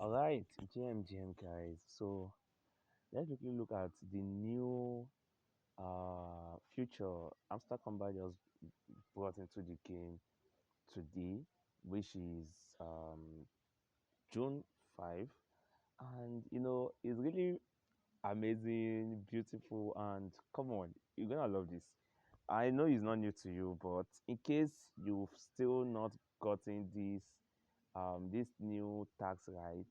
All right, GM guys. So let's quickly look at the new future Hamster Kombat just brought into the game today, which is June 5. And it's really amazing, beautiful, and come on, you're gonna love this. I know it's not new to you, but in case you've still not gotten this new tax right,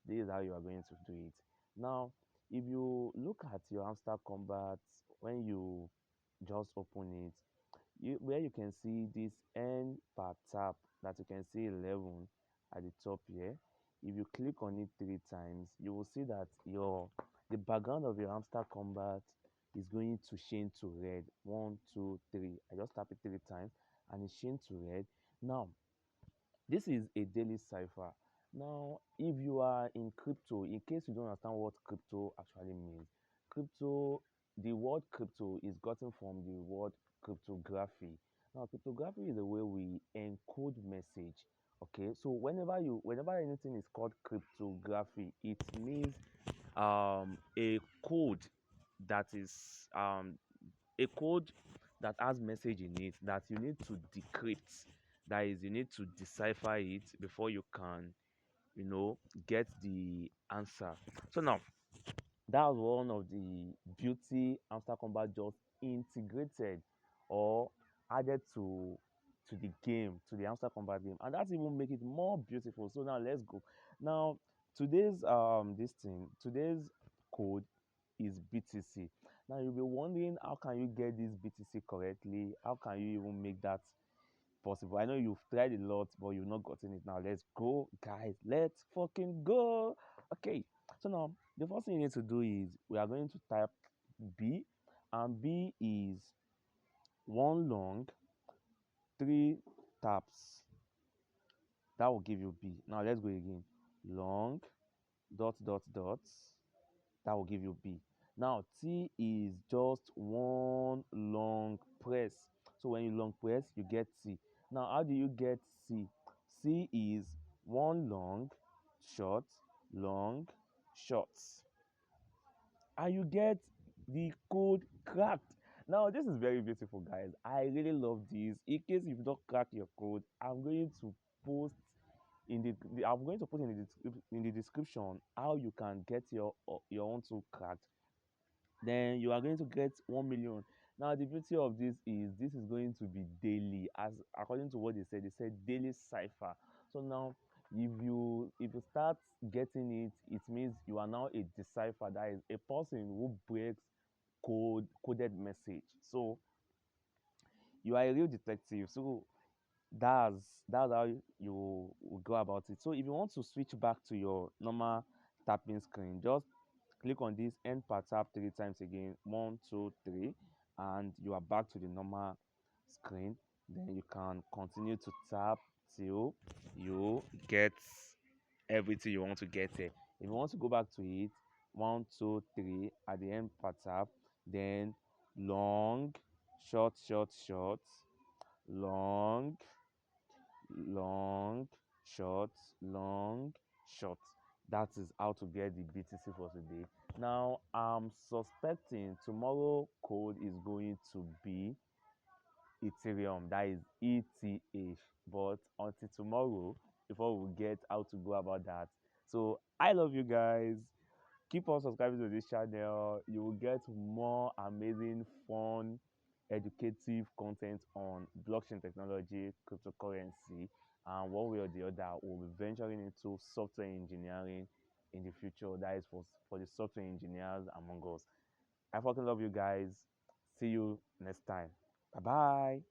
this is how you are going to do it. Now, if you look at your Hamster Combat when you just open it, where you can see this N per tap that you can see 11 at the top here. If you click on it 3 times, you will see that the background of your Hamster Combat is going to change to red. 1, 2, 3. I just tap it 3 times and it changed to red. Now, this is a daily cipher. Now, if you are in crypto, in case you don't understand what crypto actually means, crypto, the word crypto is gotten from the word cryptography. Now, cryptography is the way we encode message. Okay, so whenever anything is called cryptography, it means a code that is a code that has message in it that you need to decrypt. That is, you need to decipher it before you can, get the answer. So now, that was one of the beauty Hamster Combat just integrated or added to the game, to the Hamster Combat game, and that's even make it more beautiful. So now let's go. Now today's code is BTC. Now you'll be wondering, how can you get this BTC correctly? How can you even make that possible? I know you've tried a lot, but you've not gotten it. Now let's go, guys. Let's fucking go. Okay. So now the first thing you need to do is we are going to type B, and B is one long, three taps. That will give you B. Now let's go again. Long, dot, dot, dot. That will give you B. Now T is just one long press. So when you long press, you get C. Now how do you get C? C is one short, long, short. And you get the code cracked. Now this is very beautiful, guys. I really love this. In case you've not cracked your code, I'm going to post I'm going to put in the description how you can get your own tool cracked. Then you are going to get 1 million. Now the beauty of this is going to be daily, as according to what they said daily cipher. So now if you start getting it, it means you are now a decipher. That is a person who breaks coded message. So you are a real detective. So that's how you will go about it. So if you want to switch back to your normal tapping screen, just click on this end per tap 3 times again. 1, 2, 3, and you are back to the normal screen. Then you can continue to tap till you get everything you want to get there. If you want to go back to it, 1, 2, 3 at the end per tap, then long, short, short, short, long, long, short, long, short. That is how to get the BTC for today. Now, I'm suspecting tomorrow code is going to be Ethereum, that is ETH. But until tomorrow, before we get how to go about that. So, I love you guys. Keep on subscribing to this channel. You will get more amazing, fun, educative content on blockchain technology, cryptocurrency, and one way or the other, we'll be venturing into software engineering in the future. That is for the software engineers among us. I fucking love you guys. See you next time. Bye bye.